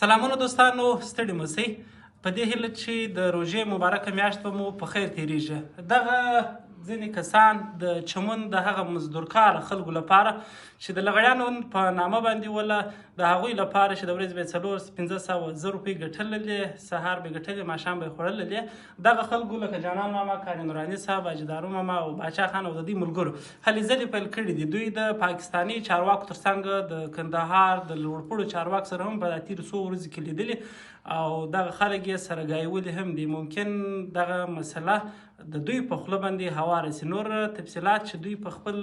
سلامونه دوستانو، ستړي مه شئ. په دې هیله چې د روژې مبارکه میاشت به مو په خیر تیریږي. دغه ځینې کسان د چمن د هغه مزدورکاره خلکو لپاره چې د لغړیانو په نامه باندې وله د هغوی لپاره چې د ورځې به یې 400-500 روپۍ ګټللې، سهار به یې ګټلې، ماښام به یې خوړللې. دغه خلکو لکه جانان ماما، کاري نوراني صاحب، حاجدارو ماما او باچا خان او د دوی ملګرو هلې ځلې پیل کړي دي. دوی د پاکستاني چارواکو ترڅنګ د کندهار د لوړپوړو چارواکو سره هم په تېرو څو ورځو کې لیدلي او دغه خلک یې سره ګایولي هم دي. ممکن دغه مسله د دوی په خوله باندې هواره سي. نور تفصیلات چې دوی په خپل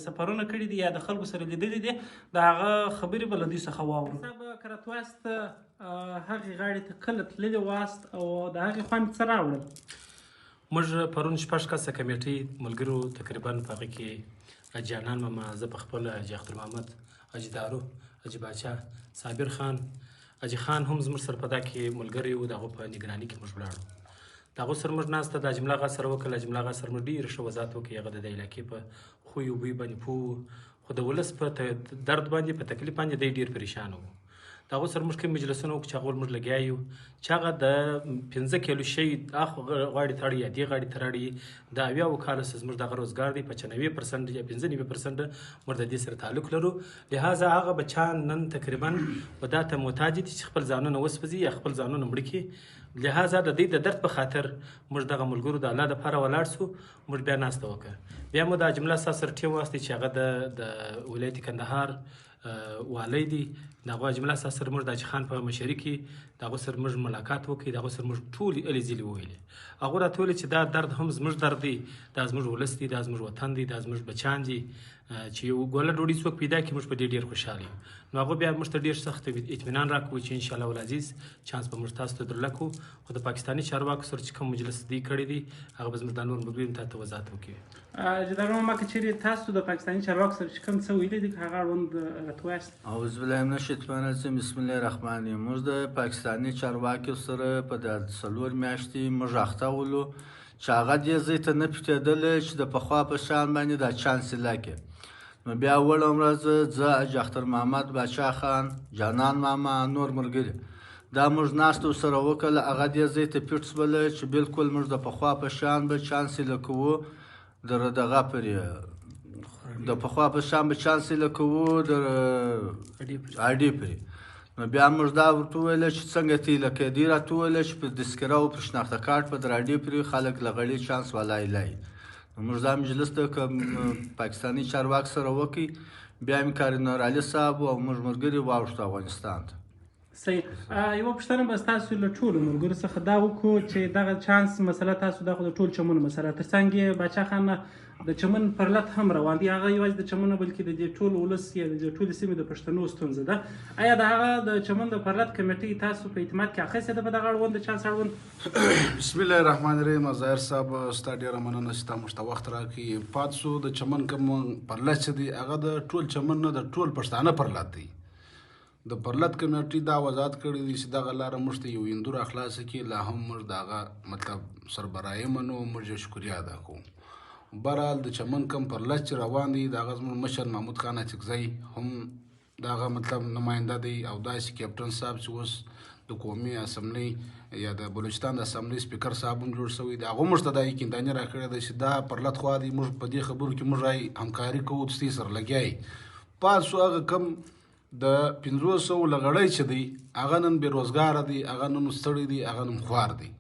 سفرونه کړي دي یا د خلکو سره لیدلي دي د هغه خبرې به له دوی څخه واورو. صاحب که راته وایاست هغې غاړې ته کله تللي واست او د هغې خوا مې څه راوړل؟ موږ پرون 6 کسه کمیټۍ ملګرو تقریبا په هغه کې حاجي جانان ماما، زه په خپله حاجي اختر محمد، حاجي دارو، حاجي باچا، صابر خان، حاجي خان هم زموږ سره په دا کې ملګری وو. د هغو په نګراني کې موږ ولاړو. د هغو سره موږ ناسته د اجملا غا سره وکړل. اجملا غا سره موږ ډېر ښه وضاحت وکړ. هغه د دې علاقې په خوی او بوی باندې پوه، خو د ولس په درد باندې، په تکلیف باندې دی ډېر پریشان وو. د هغو سره موږ کوم مجلسونه وکړو چې هغو موږ لګیا یو چې هغه د 15 کیلو شی اخ غاړې ته اړي یا دې غاړې ته اړي. د 80 کالو څخه زموږ دغه روزګار دی، 95% یا 95% موږ د دې سره تعلق لرو. لهذا هغه بچان نن تقریبا په دا ته محتاج دي چې خپل ځانونه وسپځي یا خپل ځانونه مړه کړي. لهذا د دې د درد په خاطر موږ دغه ملګرو د الله دپاره ولاړ سو. موږ بیا ناسته وکړه. بیا مو د جمله سره ټیم واستي چې هغه د ولایت کندهار والی دی. د هغه جمله سره موږ د حاجي خان په مشري کې د هغو سره موږ ملاقات وکړو. د هغو سره موږ ټولې هلې ځلې وویلې. هغو راته ویلې چې دا درد هم زموږ درد دی، دا زموږ ولس دی، دا زموږ وطن دی، دا زموږ بچیان دي. چې یو ګوله ډوډۍ څوک پیدا کړي موږ په دې ډېر خوشحاله یو. نو هغو بیا موږ ته ډېر سخت اطمینان راکړو چې انشاءالله العزیز چانس به موږ تاسو ته درلکو. خو د پاکستاني چارواکو سره چې کوم مجلس دوی کړی دی هغه به زموږ دا نور ملګري ته وضاحت وکړي. جدارو ماما که چیرې تاسو د پاکستاني چارواکو سره چې کوم څه ویلي دي که هغه اړوند راته وایاست؟ اعوذ بالله من الشیطان الرجیم، بسم الله الرحمن الرحیم. موږ د پاکستاني چارواکو سره په د 4 میاشتې موږ اخته ولو چې هغه دې ځای ته نه پټېدلی چې د پخوا په شان باندې دا چانس یې لکې. نو بیا وړه ورځ زه حاجي اختر محمد، باچا خان، جانان ماما، نور ملګري دا موږ ناستو سره وکړله. هغه دې ځای ته پټ شوله چې بالکل موږ د پخوا په شان به چانس یې لکوو در دغه پرې د پخوا په شان به چانس یې لکوو در اډې پرې. نو بیا موږ دا ورته وویله چې څنګه ته یې لکې. دوی راته وویله چې په تذکره او په شناخته کارت په در اډې پرې خلک له غړي چانس والای لای. نو موږ دا مجلس ته پاکستاني چارواک سره وکړي. بیا مې کاري نورعلي صاحب او موږ ملګري واوښتو افغانستان ته. صحیح. یوه پوښتنه به ستاسو له ټولو ملګرو څخه دا وکړو چې دغه چانس مسله تاسو دا خو د ټول چمنو مسله تر څنګ یې باچا خان د چمن پرلت هم روان دی. هغه یوازې د چمن نه بلکې د دې ټول ولس یا د دې ټولې سیمې د پښتنو ستونزه ده. آیا د هغه د چمن د پرلت کمیټۍ تاسو په اعتماد کې اخیستې ده په دغه اړوند د چانس اړوند؟ بسم الله الرحمن الرحیم. ظاهر صاحب ستا ډېره مننه چې تا موږ ته وخت راکړي. پات سو د چمن کوم پرلت چې دی هغه د ټول چمن نه د ټول پښتانه پرلت دی. د پرلت کمیټې دا وضاحت کړی دی چې دغه لاره موږ ته یو هندوره خلاصه کړي. لا هم موږ د هغه مطلب سربراهي منو، موږ یې شکریه ادا کوو. بهرحال د چمن کوم پرلت چې روان دی د هغه زموږ مشر محمود خان اڅکزی هم د هغه مطلب نماینده دی او داسې کیپټن صاحب چې اوس د قومي اسمبلی یا د بلوچستان د اسمبلی سپیکر صاحب هم جوړ شوی دی. هغه موږ ته دا یقینداني راکړې ده چې دا پرلت خوا دی. موږ په دې خبرو کې موږ همکاري کوو، دستي سره لګیا یې. پات سو هغه کم د 500 لغړی چې دی هغه نن بېروزګاره دی، هغه نن ستړی دی، هغه نن خوار دی.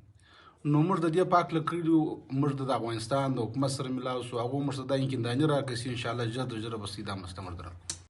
نو موږ د دې پاک لکړو موږ د افغانستان د حکومت سره ملاو سو. هغه موږ ته دا یقینداني راکړي چې انشاءالله ژر تر ژره به دا مستمر درک.